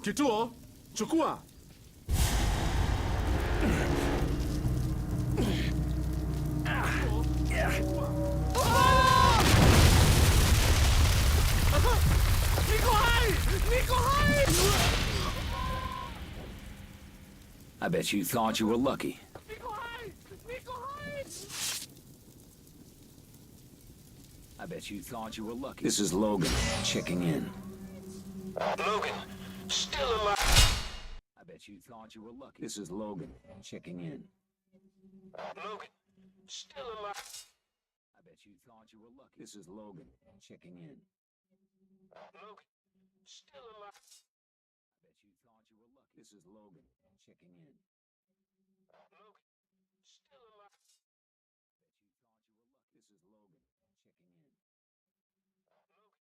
Gitu oh. Chukua. I bet you thought you were lucky. I bet you thought you were lucky. This is Logan, checking in. Logan, still alive. I bet you thought you were lucky. This is Logan, checking in. Logan, still alive. I bet you thought you were lucky. This is Logan, checking in. Logan, still alive. I bet you thought you were lucky. This is Logan, checking in. Logan, still alive. This is Logan, checking in. Logan,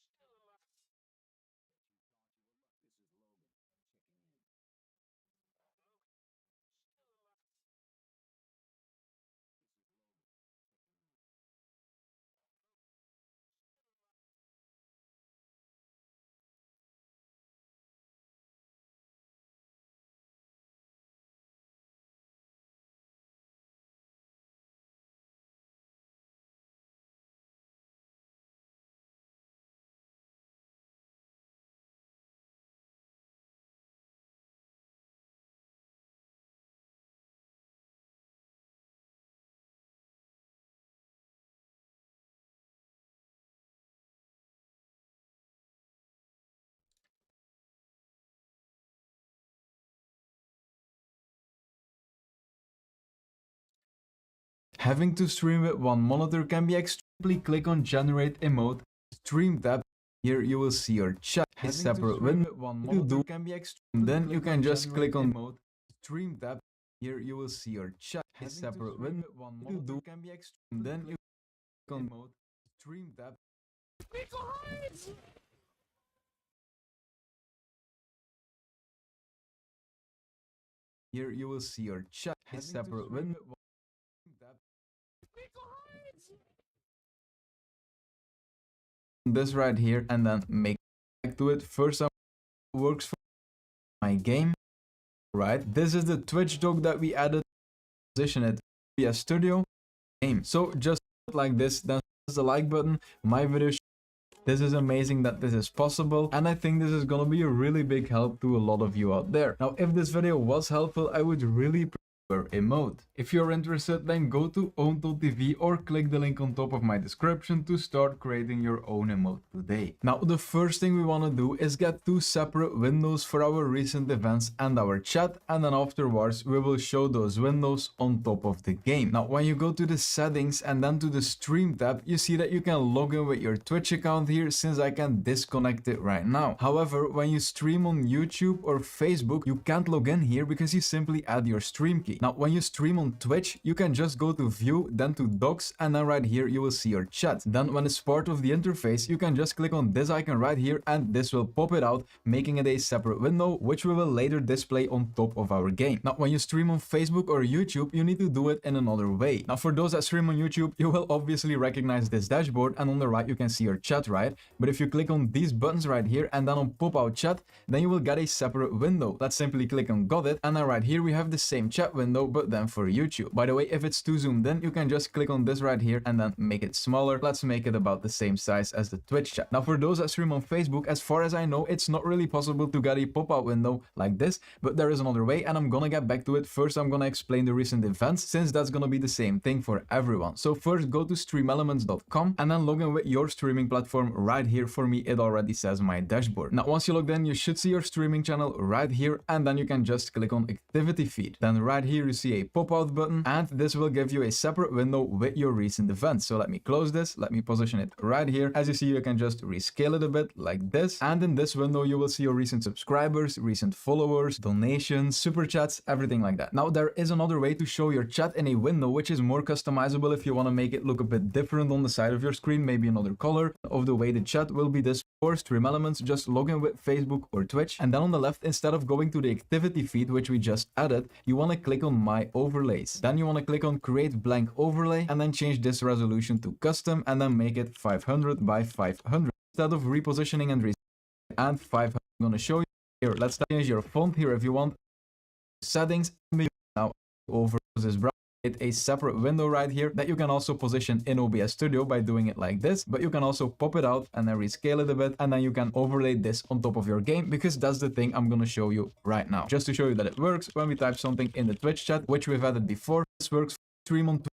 still alive. This is Logan, checking in. Having to stream with one monitor can be extremely. Click on generate emote, stream tab. Here you will see your chat is separate window. One monitor can be extreme. Then you can just click on mode, stream tab. Here you will see your chat is separate window. One monitor can be extreme. Then you click on mode, stream tab. Here you will see your chat is separate window. This right here and then make back to it. First works for my game. Right, this is the Twitch dock that we added. Position it via studio game. So just like this, then press the like button. My video. This is amazing that this is possible, and I think this is gonna be a really big help to a lot of you out there. Now, if this video was helpful, I would really prefer emote. If you're interested, then go to own.tv or click the link on top of my description to start creating your own emote today. Now, the first thing we want to do is get two separate windows for our recent events and our chat, and then afterwards we will show those windows on top of the game. Now, when you go to the settings and then to the stream tab, you see that you can log in with your Twitch account here, since I can disconnect it right now. However, when you stream on YouTube or Facebook, you can't log in here because you simply add your stream key. Now, when you stream on Twitch, you can just go to view, then to docs, and then right here you will see your chat. Then when it's part of the interface, you can just click on this icon right here and this will pop it out, making it a separate window, which we will later display on top of our game. Now, when you stream on Facebook or YouTube, you need to do it in another way. Now, for those that stream on YouTube, you will obviously recognize this dashboard, and on the right you can see your chat, right? But if you click on these buttons right here and then on pop out chat, then you will get a separate window. Let's simply click on got it, and then right here we have the same chat window, but then for YouTube. By the way, if it's too zoomed in, you can just click on this right here and then make it smaller. Let's make it about the same size as the Twitch chat. Now, for those that stream on Facebook, as far as I know, it's not really possible to get a pop-out window like this, but there is another way, and I'm gonna get back to it. First, I'm gonna explain the recent events, since that's gonna be the same thing for everyone. So first, go to streamelements.com and then log in with your streaming platform right here. For me, it already says my dashboard. Now, once you logged in, you should see your streaming channel right here, and then you can just click on activity feed. Then right here you see a pop-out button, and this will give you a separate window with your recent events. So let me close this, let me position it right here. As you see, you can just rescale it a bit like this, and in this window you will see your recent subscribers, recent followers, donations, super chats, everything like that. Now, there is another way to show your chat in a window, which is more customizable if you want to make it look a bit different on the side of your screen, maybe another color of the way the chat will be this. For Stream Elements, just log in with Facebook or Twitch, and then on the left, instead of going to the activity feed, which we just added, you want to click on my overlays. Then you want to click on create blank overlay, and then change this resolution to custom, and then make it 500 by 500 instead of repositioning and 500. I'm going to show you here. Let's change your font here if you want. Settings. Now over this browser. A separate window right here that you can also position in OBS Studio by doing it like this, but you can also pop it out and then rescale it a bit, and then you can overlay this on top of your game, because that's the thing I'm gonna show you right now. Just to show you that it works, when we type something in the Twitch chat, which we've added before, this works for stream on Twitch,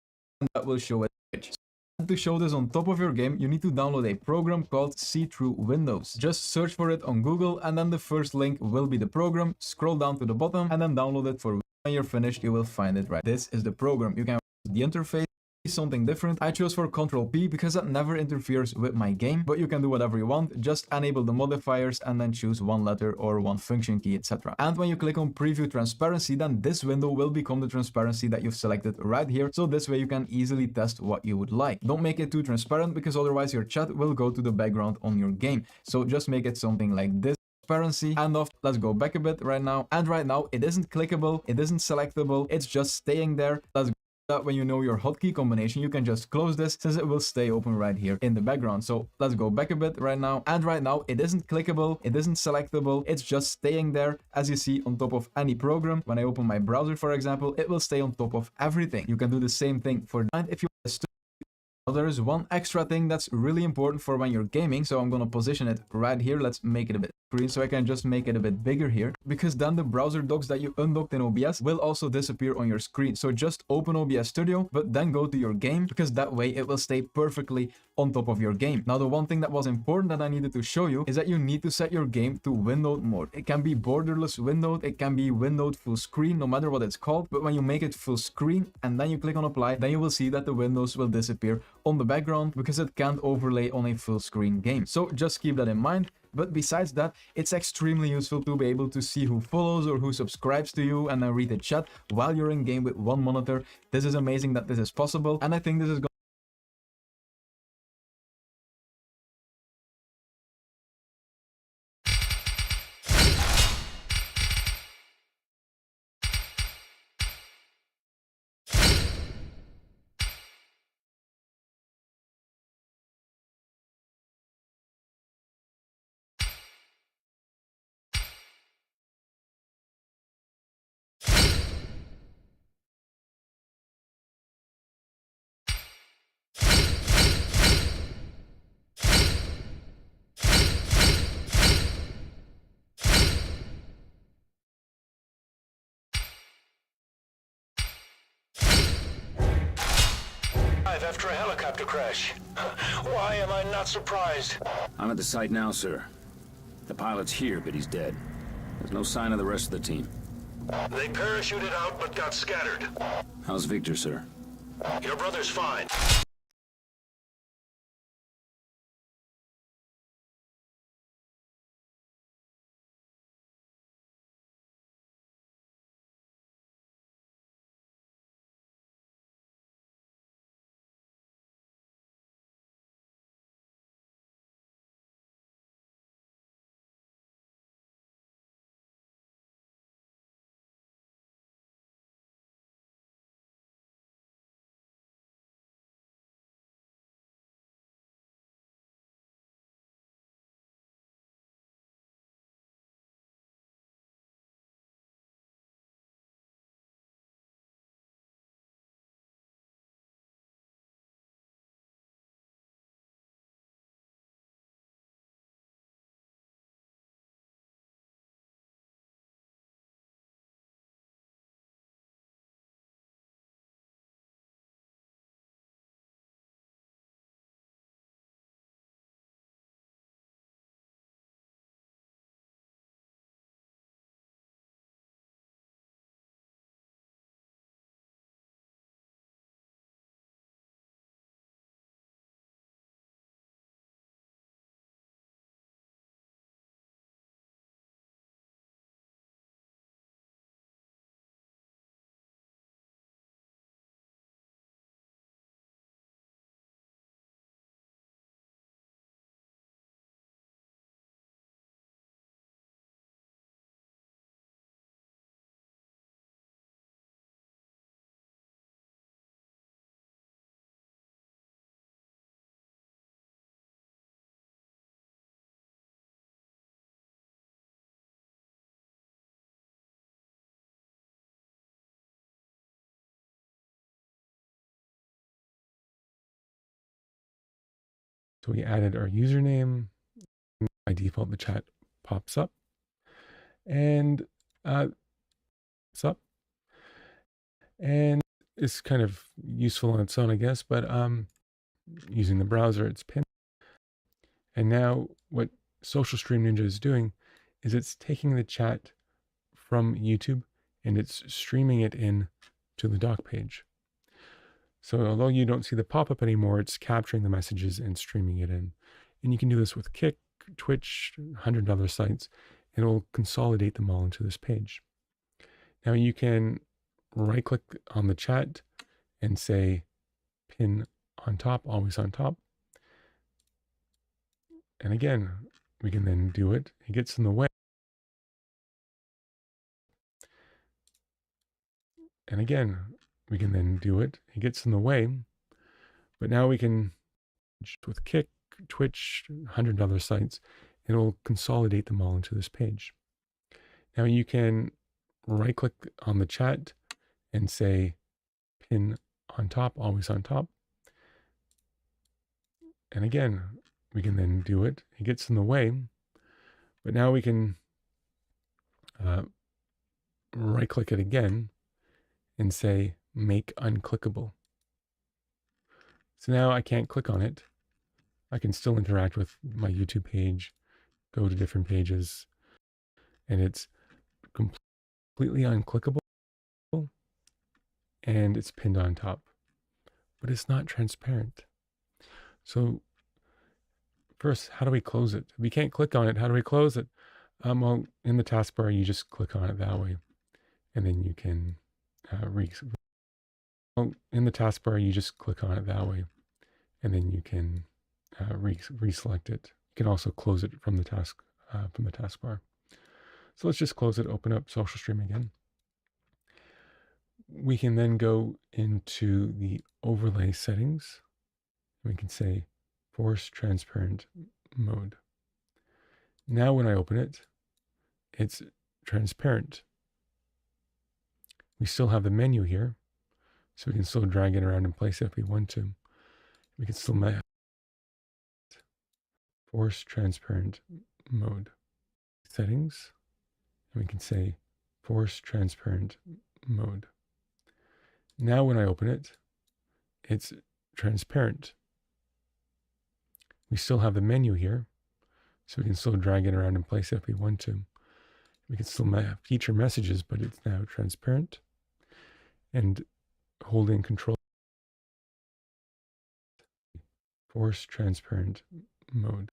and that will show it on Twitch. So to show this on top of your game, you need to download a program called See-Through Windows. Just search for it on Google, and then the first link will be the program. Scroll down to the bottom and then download it. For when you're finished, you will find it right. This is the program. You can the interface something different. I chose for Ctrl P because that never interferes with my game, but you can do whatever you want. Just enable the modifiers and then choose one letter or one function key, etc. And when you click on preview transparency, then this window will become the transparency that you've selected right here. So this way you can easily test what you would like. Don't make it too transparent, because otherwise your chat will go to the background on your game. So just make it something like this. Transparency and off. Let's go back a bit right now. And right now it isn't clickable, it isn't selectable, it's just staying there. Let's go. That when you know your hotkey combination, you can just close this, since it will stay open right here in the background. So let's go back a bit right now. And right now it isn't clickable, it isn't selectable, it's just staying there, as you see, on top of any program. When I open my browser, for example, it will stay on top of everything. You can do the same thing for that if you want to. Now, there is one extra thing that's really important for when you're gaming, so I'm gonna position it right here. Let's make it a bit green, so I can just make it a bit bigger here, because then the browser docs that you undocked in OBS will also disappear on your screen. So just open OBS Studio, but then go to your game, because that way it will stay perfectly on top of your game. Now, the one thing that was important that I needed to show you is that you need to set your game to windowed mode. It can be borderless windowed, it can be windowed full screen, no matter what it's called. But when you make it full screen and then you click on apply, then you will see that the windows will disappear on the background, because it can't overlay on a full screen game. So just keep that in mind. But besides that, it's extremely useful to be able to see who follows or who subscribes to you, and then read the chat while you're in game with one monitor. This is amazing that this is possible, and I think this is going after a helicopter crash. Why am I not surprised? I'm at the site now, sir. The pilot's here, but he's dead. There's no sign of the rest of the team. They parachuted out but got scattered. How's Victor, sir? Your brother's fine. So we added our username. By default, the chat pops up. And and it's kind of useful on its own, I guess, but using the browser, it's pinned. And now what Social Stream Ninja is doing is it's taking the chat from YouTube and it's streaming it in to the doc page. So although you don't see the pop-up anymore, it's capturing the messages and streaming it in. And you can do this with Kick, Twitch, 100 other sites, and it will consolidate them all into this page. Now you can right-click on the chat and say pin on top, always on top. And again, we can then do it. It gets in the way. And again, we can then do it. It gets in the way. But now we can, with Kick, Twitch, 100 other sites, and it will consolidate them all into this page. Now you can right-click on the chat and say pin on top, always on top. And again, we can then do it. It gets in the way. But now we can right-click it again and say make unclickable. So now I can't click on it. I can still interact with my YouTube page, go to different pages, and it's completely unclickable and it's pinned on top, but it's not transparent. So first, how do we close it? If we can't click on it, how do we close it? Well, in the taskbar, you just click on it that way, and then you can in the taskbar, you just click on it that way, and then you can reselect it. You can also close it from the taskbar. So let's just close it, open up Social Stream again. We can then go into the overlay settings. We can say force transparent mode. Now when I open it, it's transparent. We still have the menu here, so we can still drag it around and place it if we want to. We can still force transparent mode settings, and we can say force transparent mode. Now when I open it, it's transparent. We still have the menu here, so we can still drag it around and place it if we want to. We can still feature messages, but it's now transparent. And holding control, force transparent mode.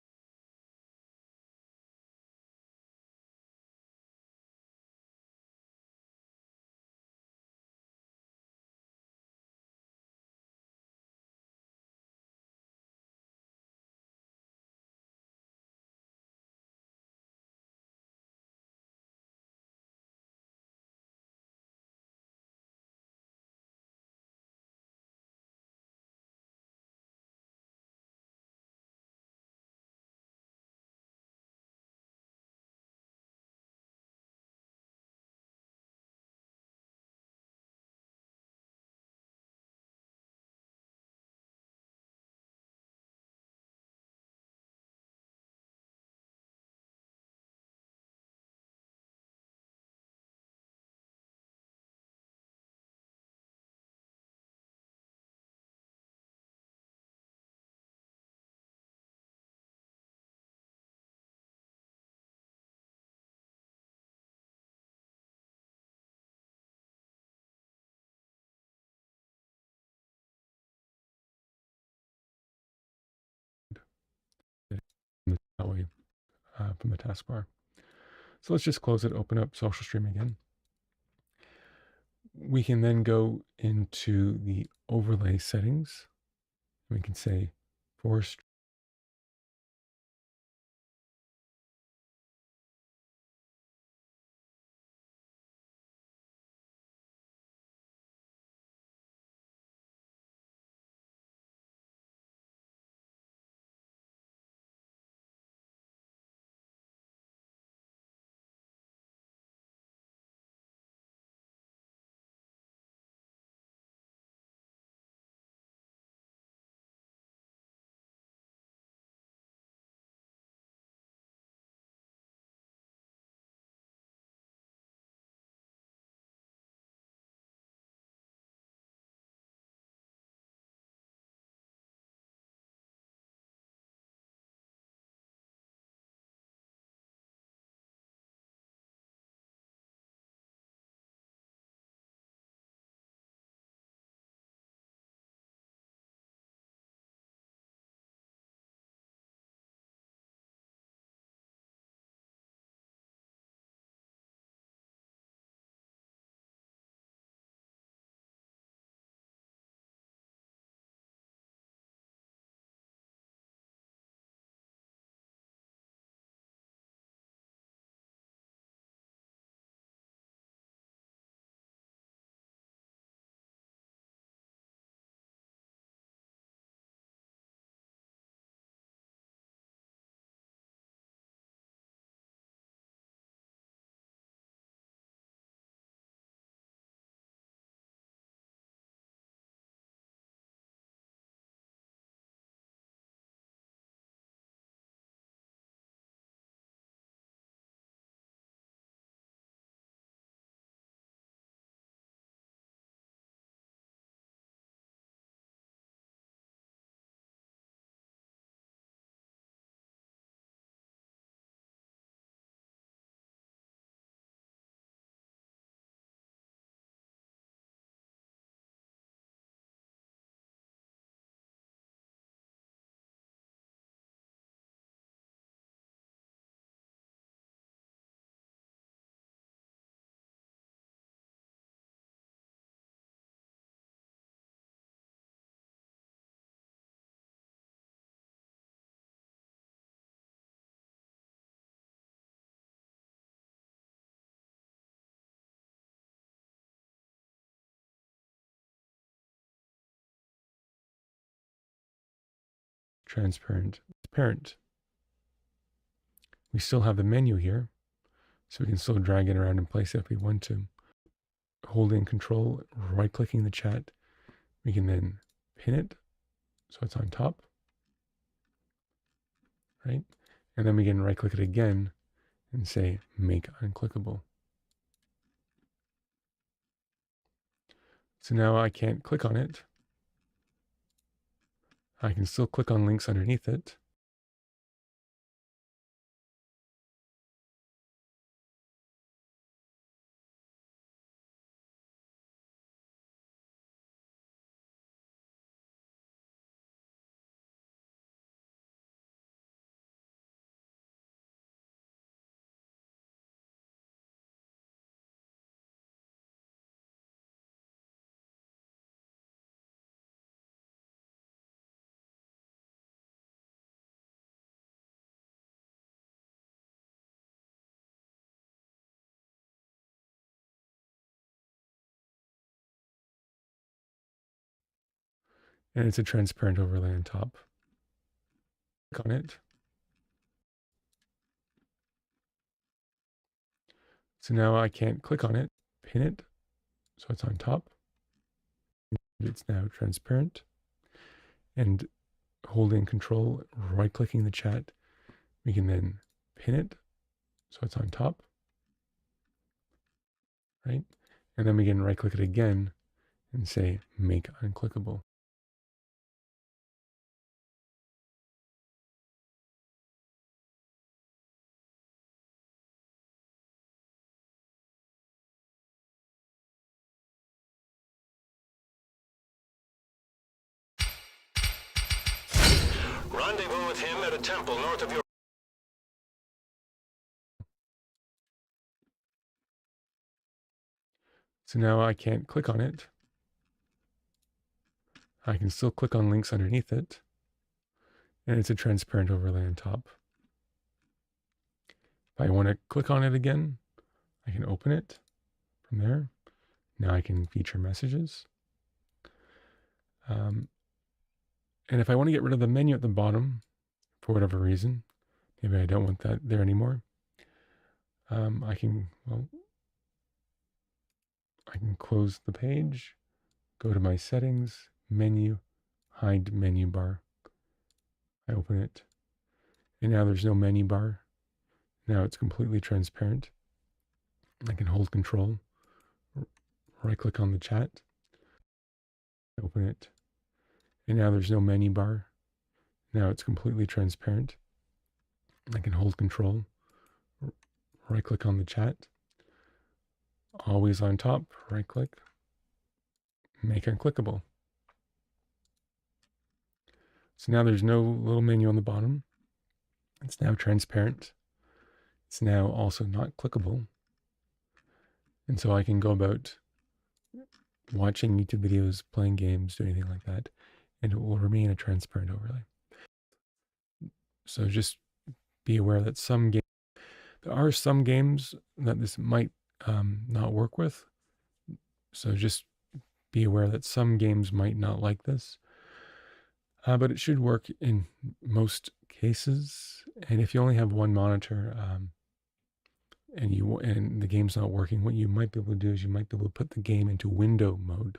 That way from the taskbar. So let's just close it, open up Social Stream again. We can then go into the overlay settings. We can say force transparent, parent. We still have the menu here, so we can still drag it around and place it if we want to. Holding Control, right-clicking the chat, we can then pin it so it's on top, right? And then we can right-click it again and say Make Unclickable. So now I can't click on it. I can still click on links underneath it. And it's a transparent overlay on top. Click on it. So now I can't click on it, pin it, so it's on top. It's now transparent. And holding Control, right-clicking the chat, we can then pin it so it's on top, right? And then we can right-click it again and say Make Unclickable. Rendezvous with him at a temple north of your... So now I can't click on it. I can still click on links underneath it. And it's a transparent overlay on top. If I want to click on it again, I can open it from there. Now I can feature messages. And if I want to get rid of the menu at the bottom, for whatever reason, maybe I don't want that there anymore, I can close the page, go to my settings, menu, hide menu bar. I open it, and now there's no menu bar. Now it's completely transparent. I can hold Control, right-click on the chat, open it, and now there's no menu bar. Now it's completely transparent. I can hold Control, right-click on the chat, always on top, right-click, Make Unclickable. So now there's no little menu on the bottom. It's now transparent. It's now also not clickable. And so I can go about watching YouTube videos, playing games, doing anything like that, and it will remain a transparent overlay. So just be aware that there are some games that this might not work with. So just be aware that some games might not like this. But it should work in most cases. And if you only have one monitor and the game's not working, what you might be able to do is you might be able to put the game into window mode.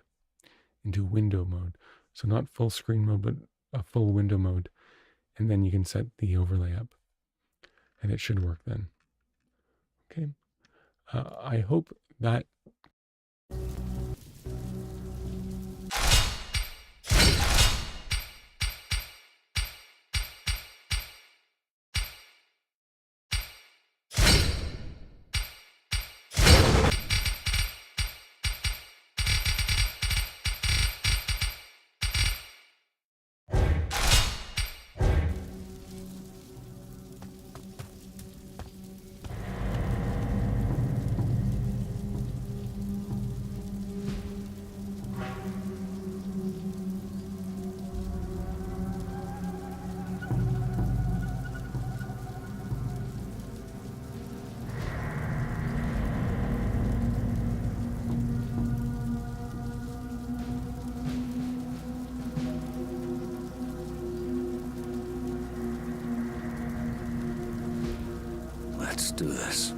So not full screen mode, but a full window mode. And then you can set the overlay up. And it should work then. Okay. I hope that do this.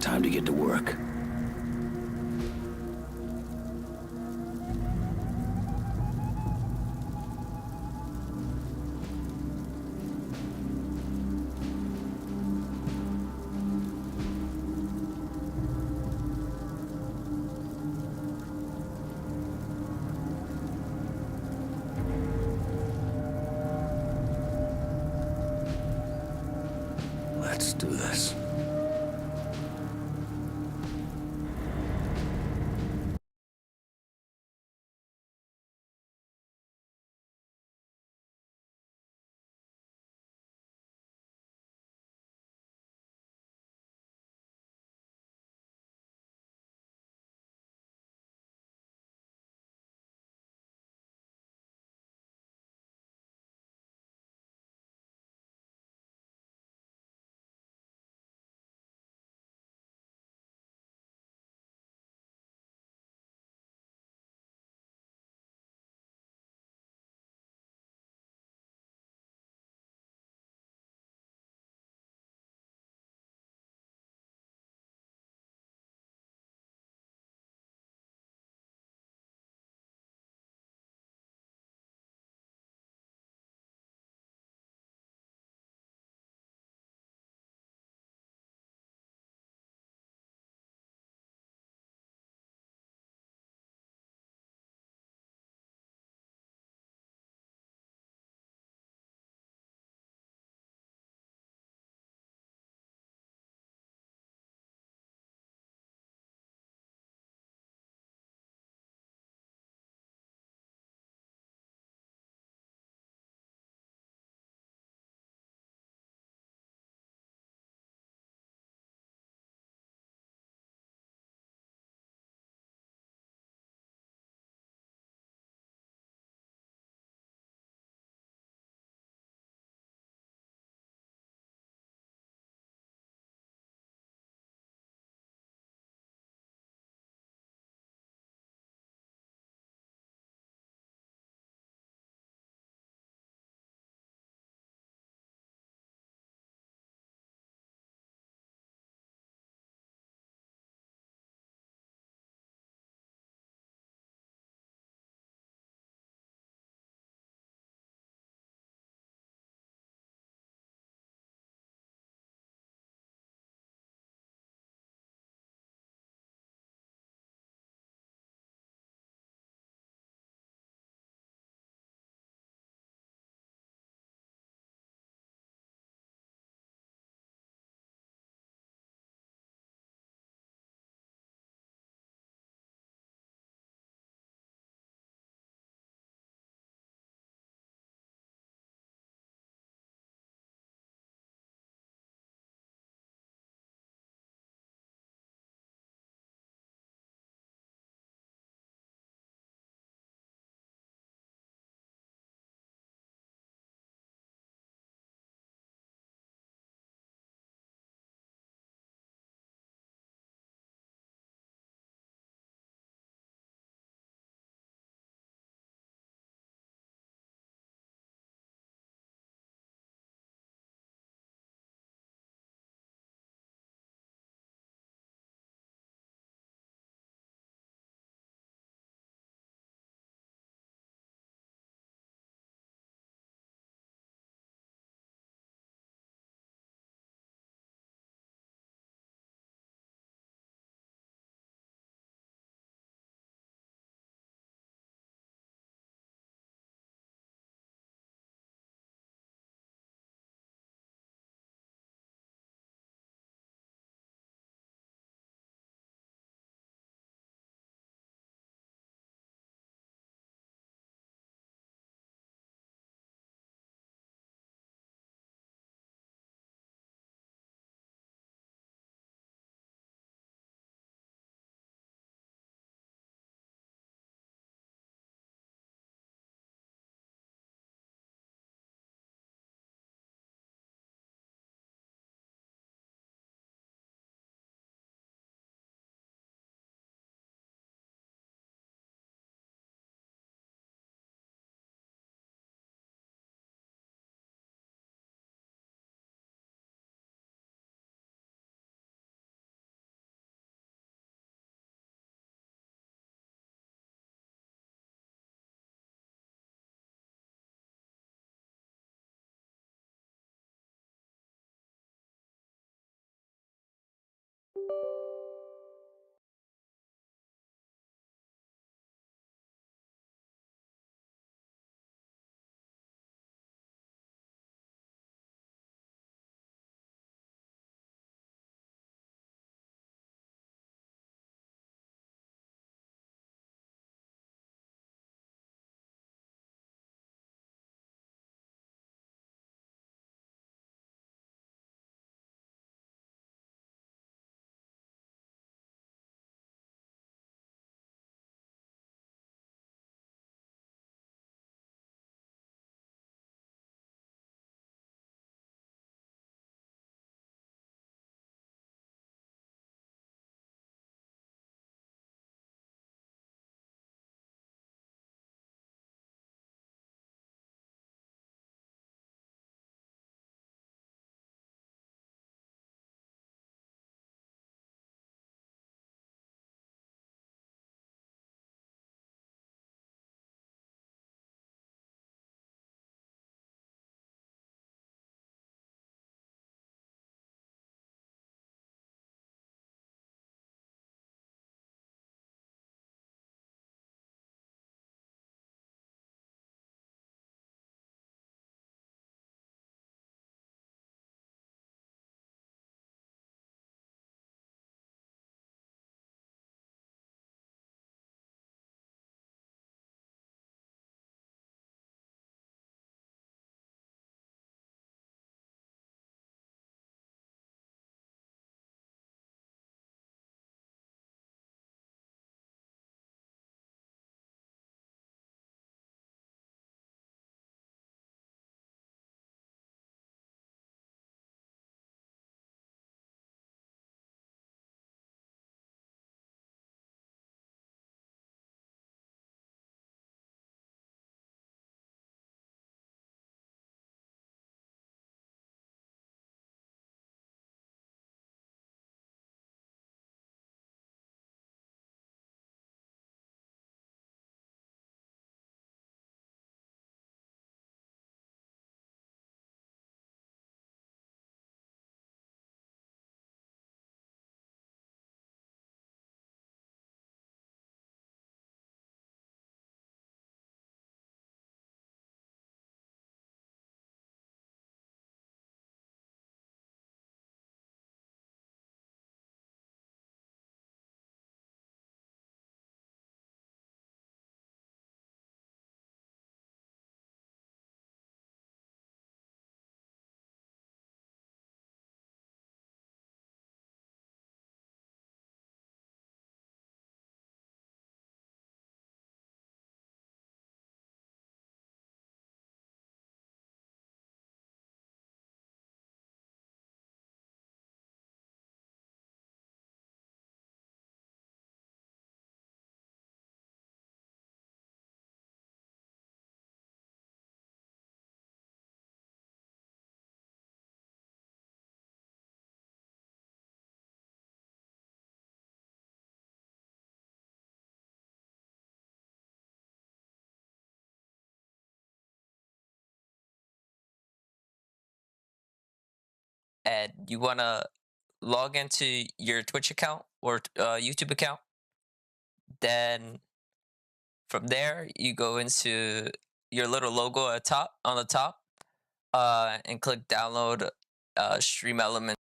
Time to get to work. Let's do this. and you want to log into your Twitch account or YouTube account. Then from there, you go into your little logo at top on the top, and click download Stream Element.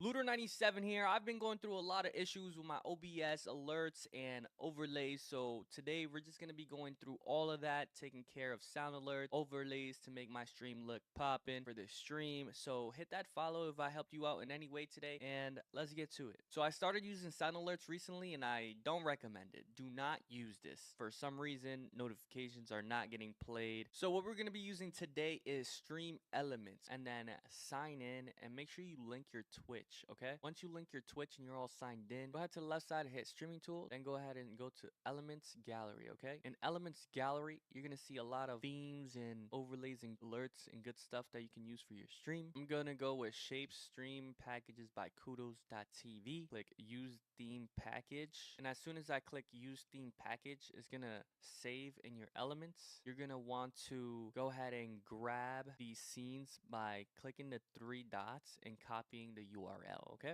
Looter97 here. I've been going through a lot of issues with my OBS alerts and overlays. So today we're just going to be going through all of that, taking care of sound alerts, overlays to make my stream look poppin' for this stream. So hit that follow if I helped you out in any way today, and let's get to it. So I started using sound alerts recently and I don't recommend it. Do not use this. For some reason, notifications are not getting played. So what we're going to be using today is Stream Elements, and then sign in and make sure you link your Twitch. Okay, once you link your Twitch and you're all signed in, go ahead to the left side, hit streaming tool, then go ahead and go to Elements Gallery. Okay, in Elements Gallery, you're gonna see a lot of themes and overlays and alerts and good stuff that you can use for your stream. I'm gonna go with Shape Stream Packages by Kudos.tv. Click Use Theme Package, and as soon as I click Use Theme Package, it's gonna save in your elements. You're gonna want to go ahead and grab these scenes by clicking the 3 dots and copying the URL.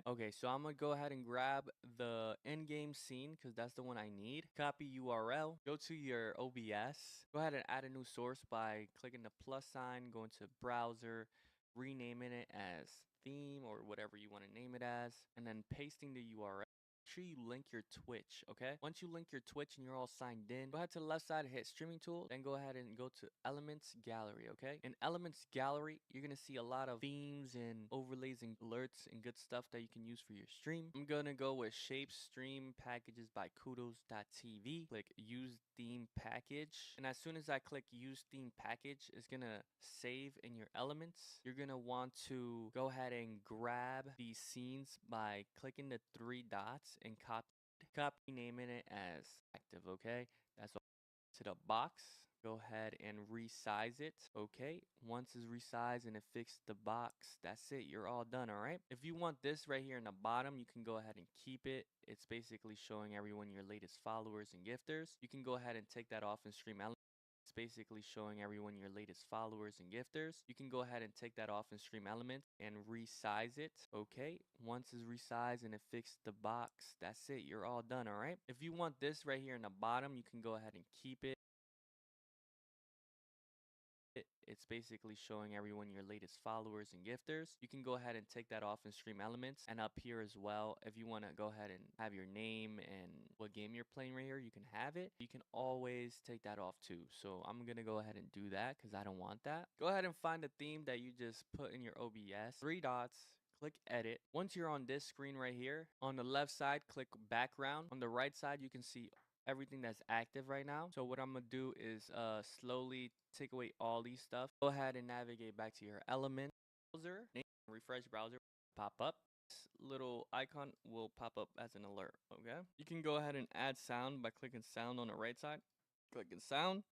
Okay, so I'm gonna go ahead and grab the in-game scene because that's the one I need. Copy URL, go to your OBS, go ahead and add a new source by clicking the plus sign, going to browser, renaming it as theme or whatever you want to name it as, and then pasting the URL. Make sure you link your Twitch. Okay, once you link your Twitch and you're all signed in, go ahead to the left side, hit streaming tool, then go ahead and go to Elements Gallery. Okay, in Elements Gallery, you're gonna see a lot of themes and overlays and alerts and good stuff that you can use for your stream. I'm gonna go with Shape Stream Packages by Kudos.tv. Click Use Theme Package, and as soon as I click Use Theme Package, it's gonna save in your elements. You're gonna want to go ahead and grab these scenes by clicking the 3 dots and copy naming it as active. Okay, that's all. To the box, go ahead and resize it. Okay, once it's resized and it fixed the box, that's it, you're all done. All right, if you want this right here in the bottom, you can go ahead and keep it. It's basically showing everyone your latest followers and gifters. You can go ahead and take that off and stream elements. It's basically showing everyone your latest followers and gifters. You can go ahead and take that off and stream elements and resize it. Okay, once it's resized and it fixed the box, that's it, you're all done. All right, if you want this right here in the bottom, you can go ahead and keep it. It's basically showing everyone your latest followers and gifters. You can go ahead and take that off and stream elements, and up here as well, if you want to go ahead and have your name and what game you're playing right here, you can have it. You can always take that off too, so I'm gonna go ahead and do that because I don't want that. Go ahead and find the theme that you just put in your OBS, 3 dots, click edit. Once you're on this screen right here, on the left side, click background. On the right side, you can see everything that's active right now. So what I'm gonna do is slowly take away all these stuff. Go ahead and navigate back to your element browser. Refresh browser, pop up. This little icon will pop up as an alert. Okay, you can go ahead and add sound by clicking sound on the right side. Clicking sound.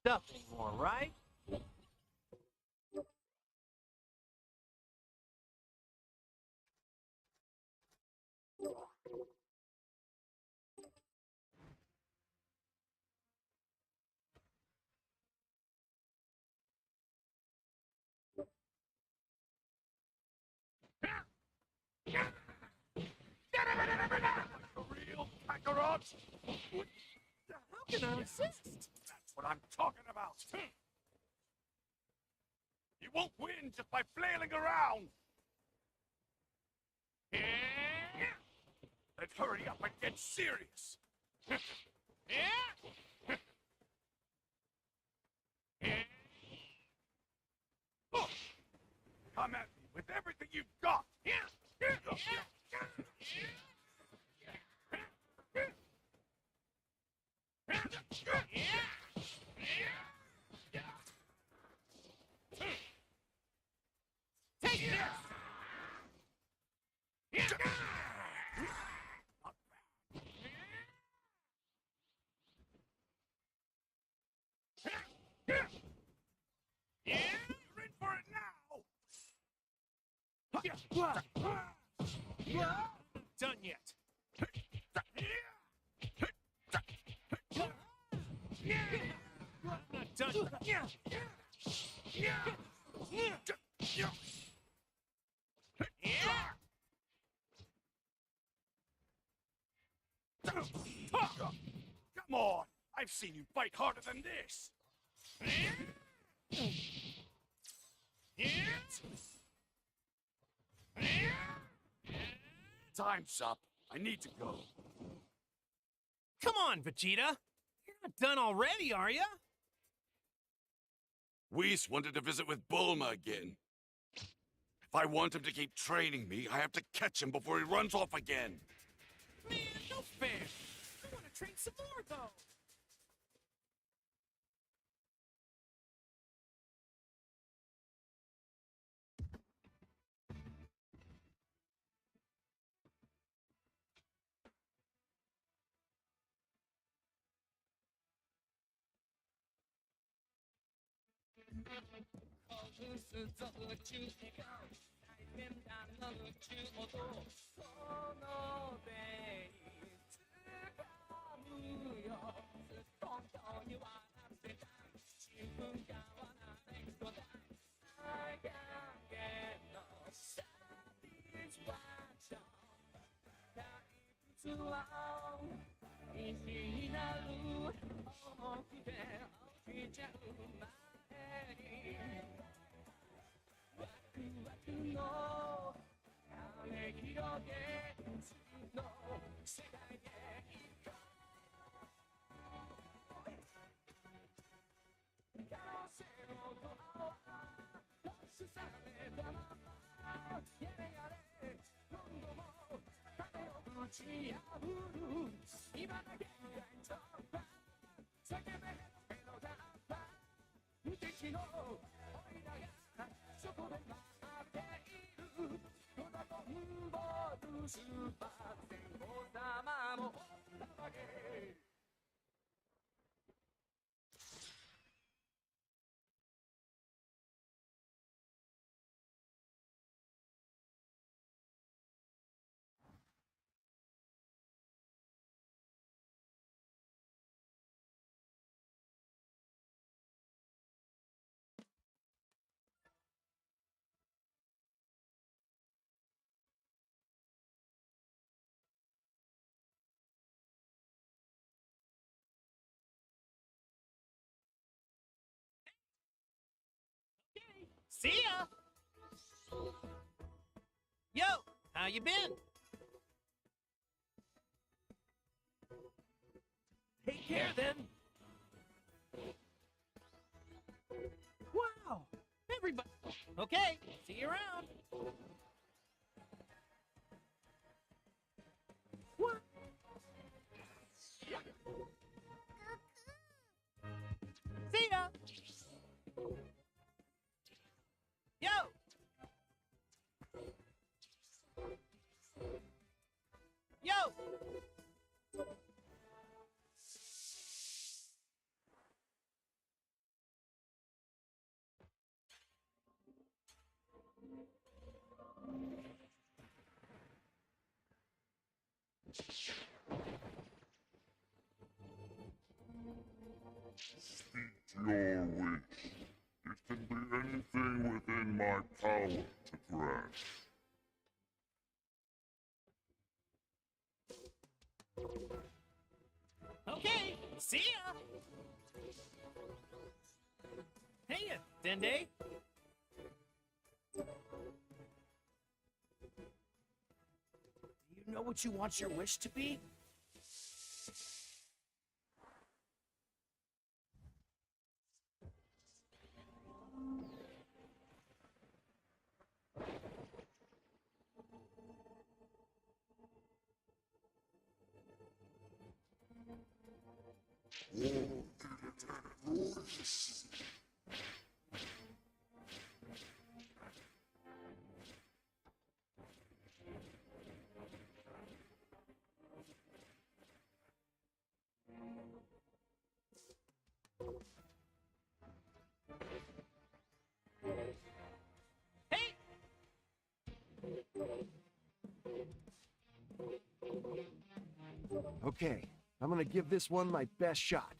Stuff anymore, right? Real Kakarot? How can I assist? That's what I'm talking about. You won't win just by flailing around. Let's hurry up and get serious. Come at me with everything you've got. Take this! Yeah, you're in for it now. Not done yet. Not done. Come on! I've seen you fight harder than this! Time's up. I need to go. Come on, Vegeta. You're not done already, are ya? Whis wanted to visit with Bulma again. If I want him to keep training me, I have to catch him before he runs off again. Man, no fair. I want to train some more, though. See ya! Yo, how you been? Take care, then. Okay, see you around. What? See ya. Yo. Yo. Your wish. It can be anything within my power to grant. Okay, see ya. Hey, Dende. Do you know what you want your wish to be? Hey! Okay, I'm gonna give this one my best shot.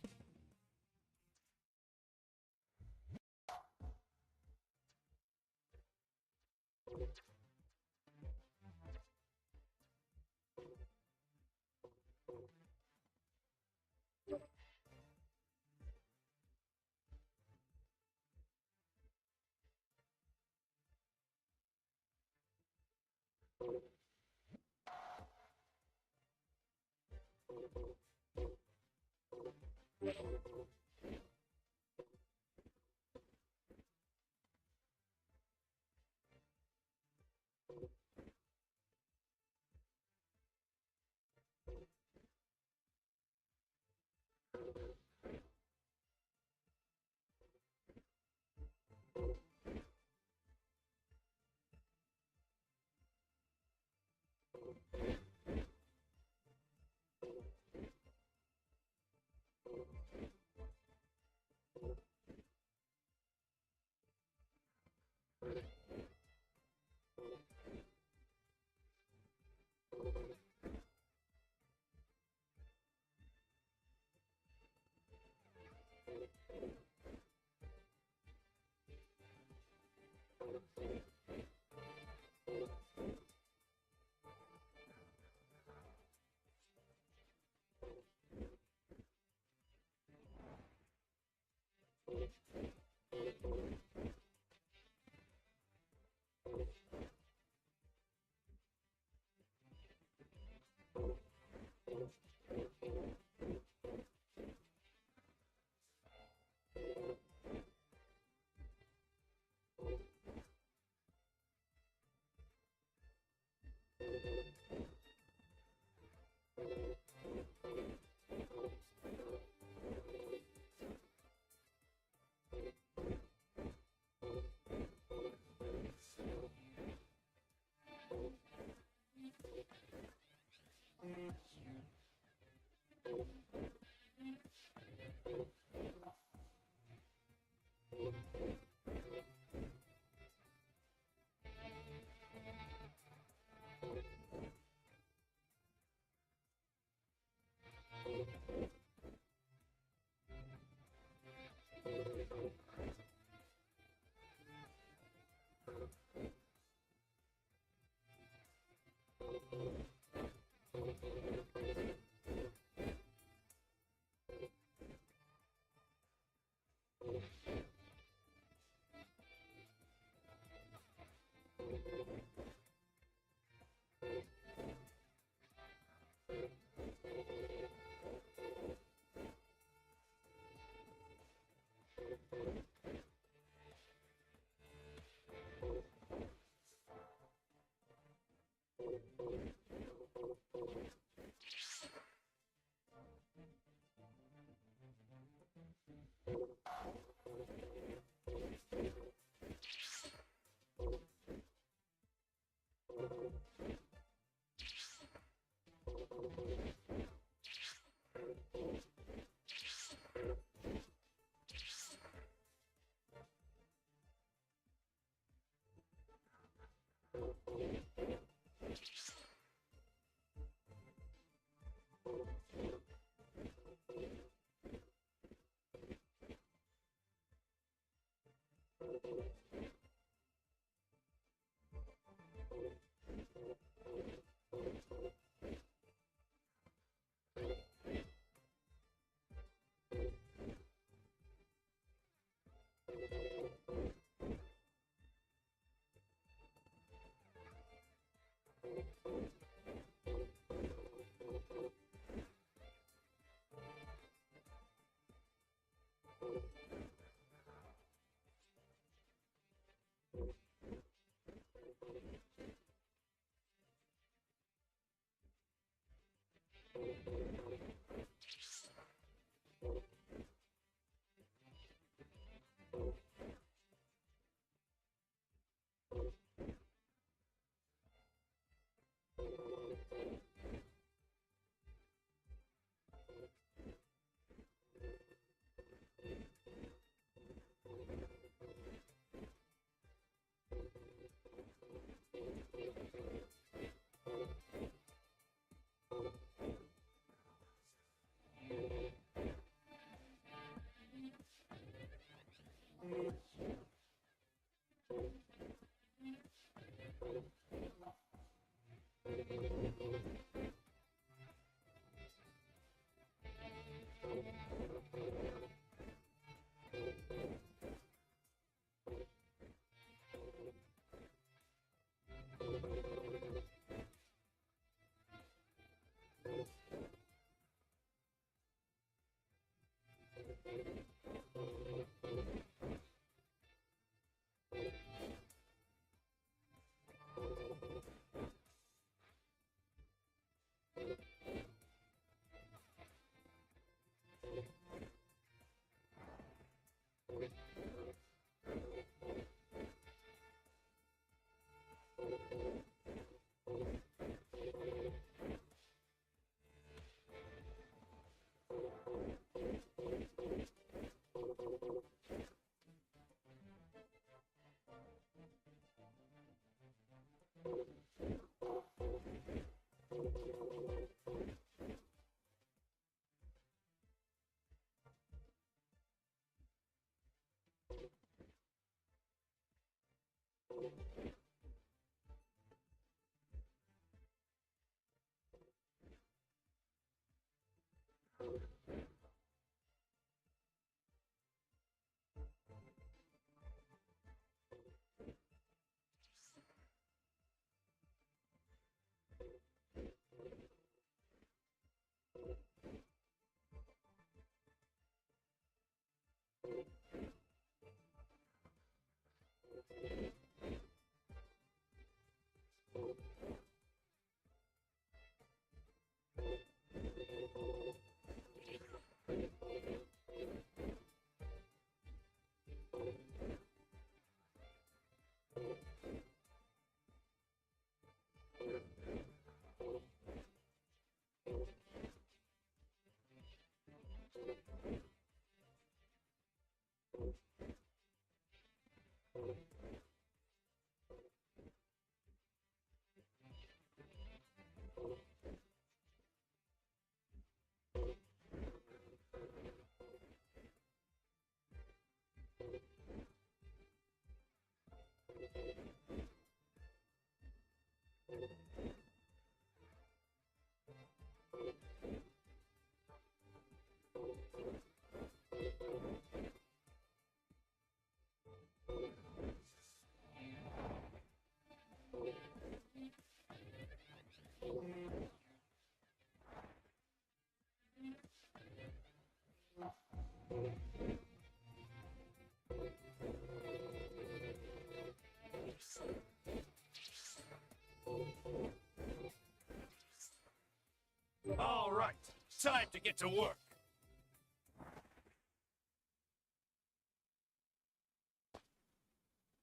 All right, time to get to work.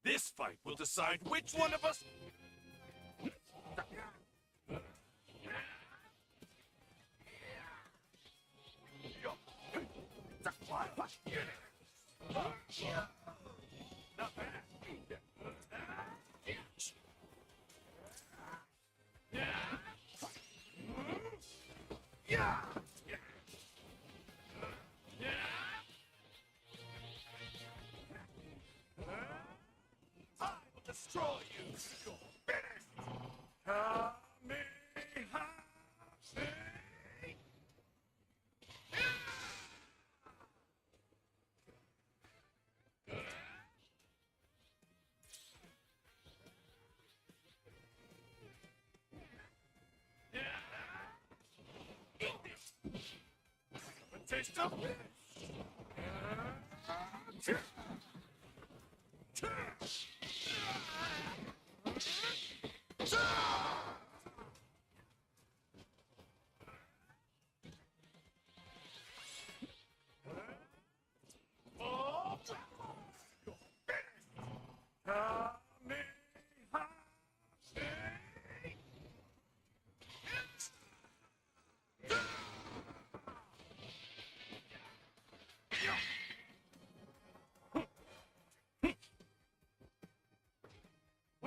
This fight will decide which one of us... Not bad. Yeah! destroy you. You're finished. Kamikaze. A taste of this.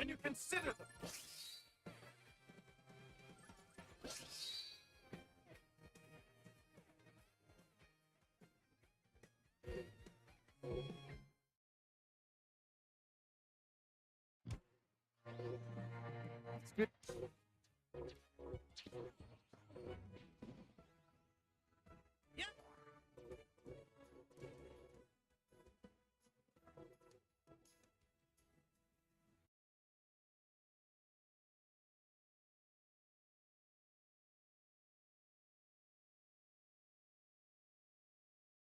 When you consider them. It's good.